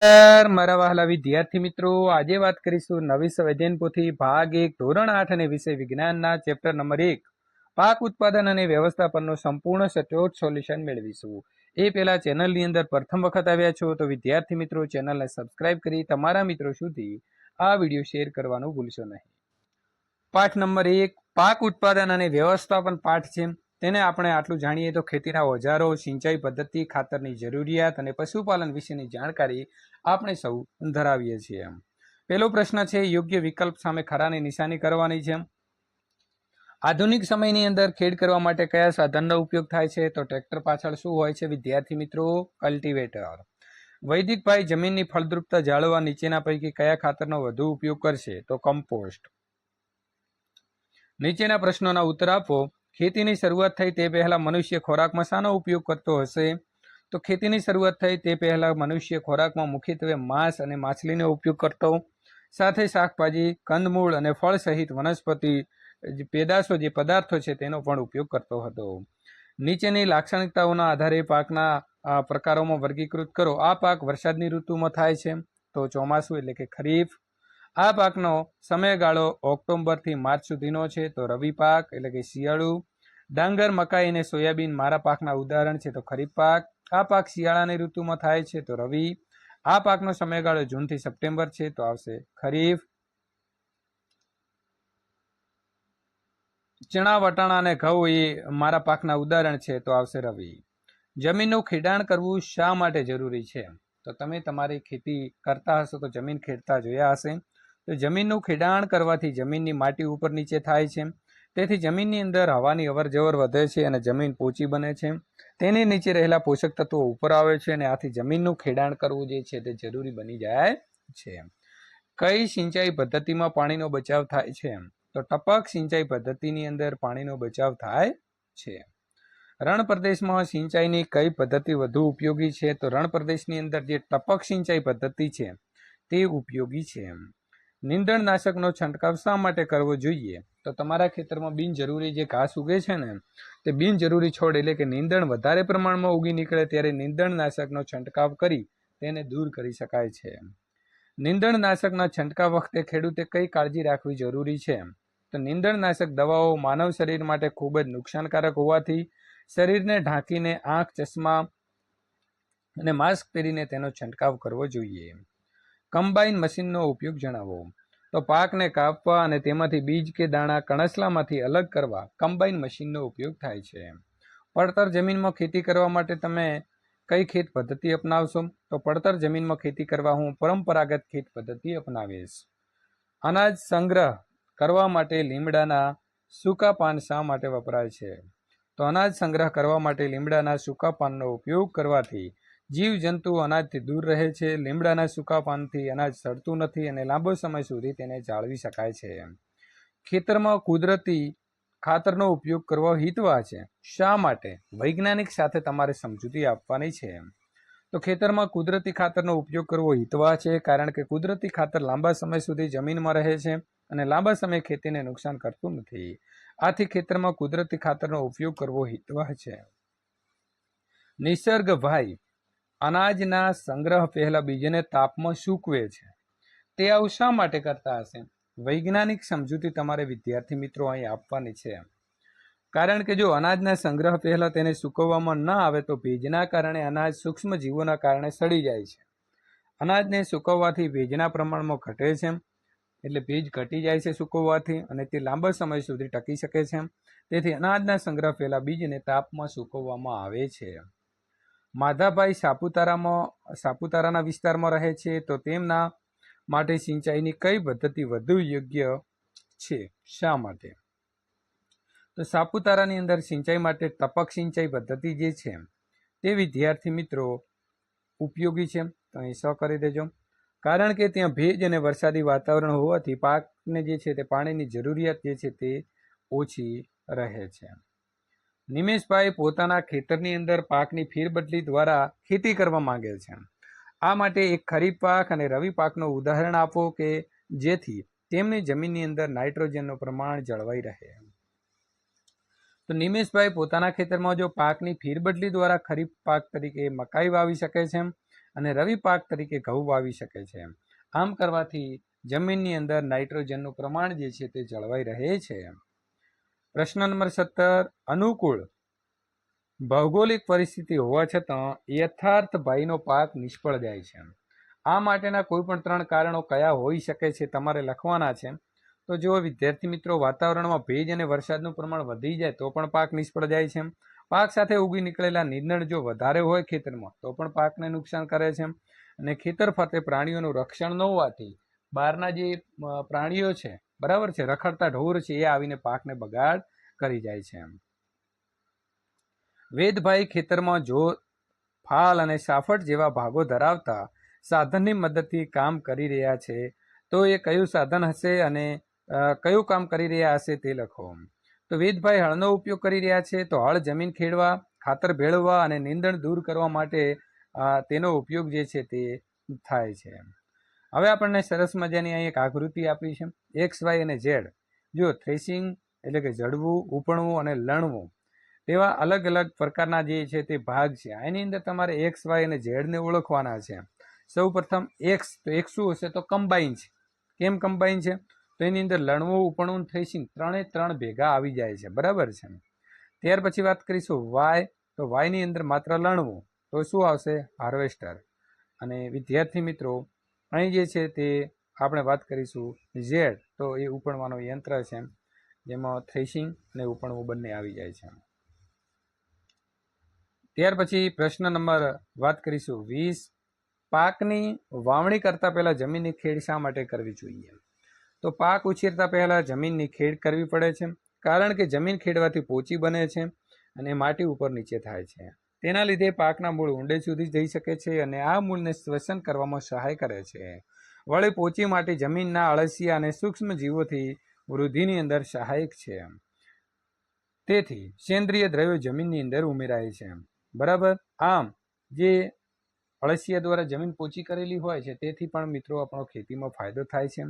મારા વહાલા વિદ્યાર્થી મિત્રો, આજે વાત કરીશું નવી સંવેદન પોથી ભાગ 1 ધોરણ 8 અને વિષય વિજ્ઞાનના ચેપ્ટર નંબર 1 પાક ઉત્પાદન અને વ્યવસ્થાપનનું સંપૂર્ણ સચોટ સોલ્યુશન મેળવીશું। એ પહેલા ચેનલની અંદર પ્રથમ વખત આવ્યા છો તો વિદ્યાર્થી મિત્રો ચેનલને સબસ્ક્રાઇબ કરી તમારા મિત્રો સુધી આ વિડીયો શેર કરવાનું ભૂલશો નહીં। પાઠ નંબર 1 પાક ઉત્પાદન અને વ્યવસ્થાપન પાઠ છે। તેને આપણે આટલું જાણીએ તો ખેતીના ઓજારો, સિંચાઈ પદ્ધતિ, ખાતરની જરૂરિયાત અને પશુપાલન વિશેની જાણકારી આપણે સૌ ધરાવીએ છીએ। પહેલો પ્રશ્ન છે, યોગ્ય વિકલ્પ સામે ખરાની નિશાની કરવાની છે। આધુનિક સમયની અંદર ખેડ કરવા માટે કયા સાધનનો ઉપયોગ થાય છે? તો ટ્રેક્ટર પાછળ શું હોય છે વિદ્યાર્થી મિત્રો? કલ્ટિવેટર। વૈદિકભાઈ જમીનની ફળદ્રુપતા જાળવવા નીચેના પૈકી કયા ખાતરનો વધુ ઉપયોગ કરશે? તો કમ્પોસ્ટ। નીચેના પ્રશ્નોના ઉત્તર આપો। ખેતીની શરૂઆત થઈ તે પહેલા મનુષ્ય ખોરાકમાં શાનો ઉપયોગ કરતો હશે? તો ખેતીની શરૂઆત થઈ તે પહેલા મનુષ્ય ખોરાકમાં મુખ્યત્વે માંસ અને માછલીનો ઉપયોગ કરતો, સાથે શાકભાજી, કંદમૂળ અને ફળ સહિત વનસ્પતિ પેદાશો જે પદાર્થો છે તેનો પણ ઉપયોગ કરતો હતો। નીચેની લાક્ષણિકતાઓના આધારે પાકના પ્રકારોમાં વર્ગીકૃત કરો। આ પાક વરસાદની ઋતુમાં થાય છે તો ચોમાસું એટલે કે ખરીફ। આ પાકનો સમયગાળો ઓક્ટોબરથી માર્ચ સુધીનો છે તો રવિ પાક એટલે કે શિયાળુ। ડાંગર, મકાઈ અને સોયાબીન મારા પાકના ઉદાહરણ છે તો ખરીફ પાક। આ પાક શિયાળાની ઋતુમાં થાય છે તો રવિ। આ પાકનો સમયગાળો જૂનથી સપ્ટેમ્બર છે તો આવશે ખરીફ। ચણા, વટાણા અને ઘઉં એ મારા પાકના ઉદાહરણ છે તો આવશે રવિ। જમીનનું ખેડાણ કરવું શા માટે જરૂરી છે? તો તમે તમારી ખેતી કરતા હશો તો જમીન ખેડતા જોયા હશે। તો જમીનનું ખેડાણ કરવાથી જમીનની માટી ઉપર નીચે થાય છે, તેથી જમીનની અંદર હવાની અવરજવર વધે છે અને જમીન પોચી બને છે। તેની નીચે રહેલા પોષક તત્વો ઉપર આવે છે અને આથી જમીનનું ખેડાણ કરવું જે છે તે જરૂરી બની જાય છે। કઈ સિંચાઈ પદ્ધતિમાં પાણીનો બચાવ થાય છે? તો ટપક સિંચાઈ પદ્ધતિની અંદર પાણીનો બચાવ થાય છે। રણ પ્રદેશમાં સિંચાઈની કઈ પદ્ધતિ વધુ ઉપયોગી છે? તો રણ પ્રદેશની અંદર જે ટપક સિંચાઈ પદ્ધતિ છે તે ઉપયોગી છે। નીંદણનાશકનો છંટકાવ શા માટે કરવો જોઈએ? તો તમારા ખેતરમાં બિનજરૂરી જે ઘાસ ઉગે છે ને તે બિનજરૂરી છોડ એટલે કે નીંદણ વધારે પ્રમાણમાં ઉગી નીકળે ત્યારે નીંદણનાશકનો છંટકાવ કરી તેને દૂર કરી શકાય છે। નીંદણનાશકના છંટકાવ વખતે ખેડૂતે કઈ કાળજી રાખવી જરૂરી છે? તો નીંદણનાશક દવાઓ માનવ શરીર માટે ખૂબ જ નુકસાનકારક હોવાથી શરીરને ઢાંકીને આંખ, ચશ્મા અને માસ્ક પહેરીને તેનો છંટકાવ કરવો જોઈએ। કમ્બાઈન મશીનનો ઉપયોગ જણાવો। તો પાકને કાપવા અને તેમાંથી બીજ કે દાણા કણસલામાંથી અલગ કરવા કમ્બાઈન મશીનનો ઉપયોગ થાય છે। પડતર જમીનમાં ખેતી કરવા માટે તમે કઈ ખેત પદ્ધતિ અપનાવશો? તો પડતર જમીનમાં ખેતી કરવા હું પરંપરાગત ખેત પદ્ધતિ અપનાવીશ। અનાજ સંગ્રહ કરવા માટે લીમડાના સૂકા પાન શા માટે વપરાય છે? તો અનાજ સંગ્રહ કરવા માટે લીમડાના સૂકા પાનનો ઉપયોગ કરવાથી જીવજંતુ અનાજથી દૂર રહે છે। લીમડાના સૂકા પાનથી અનાજ સડતું નથી અને લાંબો સમય સુધી તેને જાળવી શકાય છે। ખેતરમાં કુદરતી ખાતરનો ઉપયોગ કરવો હિતવા છે, શા માટે? વૈજ્ઞાનિક સાથે તમારે સમજૂતી આપવાની છે। તો ખેતરમાં કુદરતી ખાતરનો ઉપયોગ કરવો હિતવા છે કારણ કે કુદરતી ખાતર લાંબા સમય સુધી જમીનમાં રહે છે અને લાંબા સમય ખેતીને નુકસાન કરતું નથી, આથી ખેતરમાં કુદરતી ખાતરનો ઉપયોગ કરવો હિતવા છે। નિસર્ગભાઈ અનાજના સંગ્રહ પહેલા બીજને તાપમાં સૂકવે છે, તે આવું શા માટે કરતા હશે? વૈજ્ઞાનિક સમજૂતી તમારે વિદ્યાર્થી મિત્રો અહીં આપવાની છે કારણ કે જો અનાજના સંગ્રહ પહેલા તેને સૂકવવામાં ન આવે તો ભેજના કારણે અનાજ સૂક્ષ્મ જીવોના કારણે સડી જાય છે। અનાજને સૂકવવાથી ભેજના પ્રમાણમાં ઘટે છે એટલે ભેજ ઘટી જાય છે સૂકવવાથી અને તે લાંબા સમય સુધી ટકી શકે છે, તેથી અનાજના સંગ્રહ પહેલા બીજને તાપમાં સૂકવવામાં આવે છે। માધાભાઈ સાપુતારાના વિસ્તારમાં રહે છે તો તેમના માટે સિંચાઈની કઈ પદ્ધતિ વધુ યોગ્ય છે, શા માટે? તો સાપુતારાની અંદર સિંચાઈ માટે ટપક સિંચાઈ પદ્ધતિ જે છે તે વિદ્યાર્થી મિત્રો ઉપયોગી છે, તો અહીં સ કરી દેજો કારણ કે ત્યાં ભેજ અને વરસાદી વાતાવરણ હોવાથી પાકને જે છે તે પાણીની જરૂરિયાત જે છે તે ઓછી રહે છે। નિમેશભાઈ પોતાના ખેતરની અંદર પાકની ફેરબદલી દ્વારા ખેતી કરવા માંગે છે, આ માટે એક ખરીફ પાક અને રવિ પાકનું ઉદાહરણ આપો કે જેથી તેમની જમીનની અંદર નાઇટ્રોજનનું પ્રમાણ જળવાઈ રહે। તો નિમેશભાઈ પોતાના ખેતરમાં જો પાકની ફેરબદલી દ્વારા ખરીફ પાક તરીકે મકાઈ વાવી શકે છે અને રવિ પાક તરીકે ઘઉં વાવી શકે છે. આમ કરવાથી જમીનની અંદર નાઇટ્રોજનનું પ્રમાણ જે છે તે જળવાઈ રહે છે. પ્રશ્ન નંબર 17, અનુકૂળ ભૌગોલિક પરિસ્થિતિ હોવા છતાં યથાર્થ ભાઈનો પાક નિષ્ફળ જાય છે. આ માટેના કોઈ પણ 3 કારણો કયા હોઈ શકે છે તમારે લખવાના છે. તો જો વિદ્યાર્થી મિત્રો, વાતાવરણમાં ભેજ અને વરસાદનું પ્રમાણ વધી જાય તો પણ પાક નિષ્ફળ જાય છે. પાક સાથે ઉગી નીકળેલા નીંદણ જો વધારે હોય ખેતરમાં તો પણ પાકને નુકસાન કરે છે. અને ખેતર ફરતે પ્રાણીઓનું રક્ષણ ન હોવાથી બહારના જે પ્રાણીઓ છે, બરાબર છે, રખડતા ઢોર છે, એ આવીને પાકને બગાડ કરી જાય છે. વેદભાઈ ખેતરમાં જો ફાલ અને સાફટ જેવા ભાગો ધરાવતા સાધનની મદદથી કામ કરી રહ્યા છે તો એ કયું સાધન હશે અને કયું કામ કરી રહ્યા હશે તે લખો. તો વેદભાઈ હળનો ઉપયોગ કરી રહ્યા છે, તો હળ જમીન ખેડવા, ખાતર ભેળવવા અને નીંદણ દૂર કરવા માટે તેનો ઉપયોગ જે છે તે થાય છે. હવે આપણને સરસ મજાની અહીં એક આકૃતિ આપી છે, એક્સ, વાય અને ઝેડ. જો થ્રેશિંગ એટલે કે ઝડવું, ઉપણવું અને લણવું તેવા અલગ અલગ પ્રકારના જે છે તે ભાગ છે. એની અંદર તમારે એક્સ, વાય અને ઝેડને ઓળખવાના છે. સૌ પ્રથમ એક્સ, તો એક્સ શું હશે? તો કમ્બાઈન છે. કેમ કમ્બાઈન છે? તો એની અંદર લણવું, ઉપણવું, થ્રેશિંગ 3 ભેગા આવી જાય છે, બરાબર છે. ત્યાર પછી વાત કરીશું વાય, તો વાયની અંદર માત્ર લણવું, તો શું આવશે? હાર્વેસ્ટર. અને વિદ્યાર્થી મિત્રો, અહીં જે છે તે આપણે વાત કરીશું ઝેડ, તો એ ઉપણવાનો યંત્ર છે, જેમાં થ્રેશિંગ અને ઉપણવું બંને આવી જાય છે. ત્યાર પછી પ્રશ્ન નંબર વાત કરીશું 20, પાકની વાવણી કરતા પહેલા જમીનની ખેડ શા માટે કરવી જોઈએ? તો પાક ઉછેરતા પહેલા જમીનની ખેડ કરવી પડે છે, કારણ કે જમીન ખેડવાથી પોચી બને છે અને માટી ઉપર નીચે થાય છે. તેના લીધે પાકના મૂળ ઊંડે સુધી જઈ શકે છે અને આ મૂળને શ્વસન કરવામાં સહાય કરે છે. વળી પોચી માટી જમીનના અળસિયા અને સૂક્ષ્મ જીવોથી વૃદ્ધિની અંદર સહાયક છે. તેથી સેન્દ્રિય દ્રવ્યો જમીનની અંદર ઉમેરાય છે, બરાબર. આમ જે અળસિયા દ્વારા જમીન પોચી કરેલી હોય છે તેથી પણ મિત્રો આપણો ખેતીમાં ફાયદો થાય છે.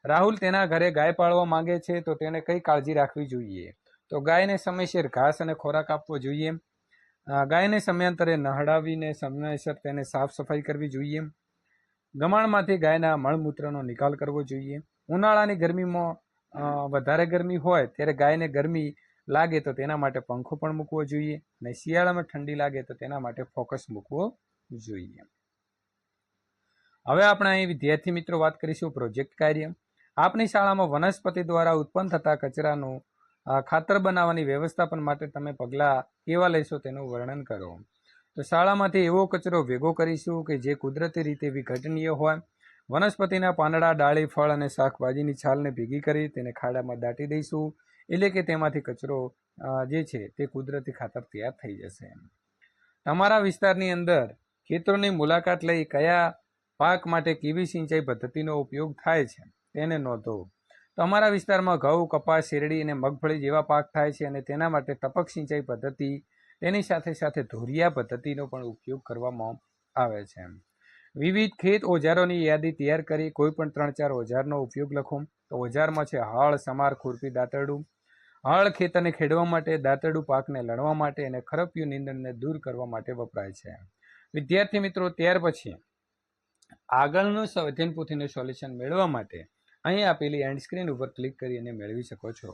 રાહુલ તેના ઘરે ગાય પાળવા માંગે છે, તો તેને કઈ કાળજી રાખવી જોઈએ? તો ગાયને સમયસર ઘાસ અને ખોરાક આપવો જોઈએ. ગાયને સમયાંતરે નહડાવીને સમયસર તેને સાફ સફાઈ કરવી જોઈએ. ગમાણમાંથી ગાયના મળમૂત્રનો નિકાલ કરવો જોઈએ. ઉનાળાની ગરમીમાં વધારે ગરમી હોય ત્યારે ગાયને ગરમી લાગે તો તેના માટે પંખો પણ મૂકવો જોઈએ, અને શિયાળામાં ઠંડી લાગે તો તેના માટે ફોકસ મૂકવો જોઈએ. હવે આપણે અહીં વિદ્યાર્થી મિત્રો વાત કરીશું પ્રોજેક્ટ કાર્ય. આપની શાળામાં વનસ્પતિ દ્વારા ઉત્પન્ન થતા કચરાનું ખાતર બનાવવાની વ્યવસ્થાપન માટે તમે પગલાં કેવા લેશો તેનું વર્ણન કરો. તો શાળામાંથી એવો કચરો ભેગો કરીશું કે જે કુદરતી રીતે વિઘટનીય હોય. વનસ્પતિના પાંદડા, ડાળી, ફળ અને શાકભાજીની છાલને ભેગી કરી તેને ખાડામાં દાટી દઈશું, એટલે કે તેમાંથી કચરો જે છે તે કુદરતી ખાતર તૈયાર થઈ જશે. તમારા વિસ્તારની અંદર ખેતરોની મુલાકાત લઈ કયા પાક માટે કેવી સિંચાઈ પદ્ધતિનો ઉપયોગ થાય છે તેને નોંધો. તો અમારા વિસ્તારમાં ઘઉં, કપાસ, શેરડી અને મગફળી જેવા પાક થાય છે અને તેના માટે ટપક સિંચાઈ પદ્ધતિ, તેની સાથે સાથે ધોરિયા પદ્ધતિનો પણ ઉપયોગ કરવામાં આવે છે. વિવિધ ખેત ઓજારોની યાદી તૈયાર કરી કોઈ પણ 3-4 ઓજારનો ઉપયોગ લખો. તો ઓજારમાં છે હળ, સમાર, ખુરપી, દાંતરડું. હળ ખેતરને ખેડવા માટે, દાંતરડું પાકને લણવા માટે અને ખરપિયું નીંદણને દૂર કરવા માટે વપરાય છે. વિદ્યાર્થી મિત્રો, ત્યાર પછી આગળનું સ્વાધ્યાય પોથીનું સોલ્યુશન મેળવવા માટે અહીં આપેલી એન્ડ સ્ક્રીન ઉપર ક્લિક કરી અને મેળવી શકો છો.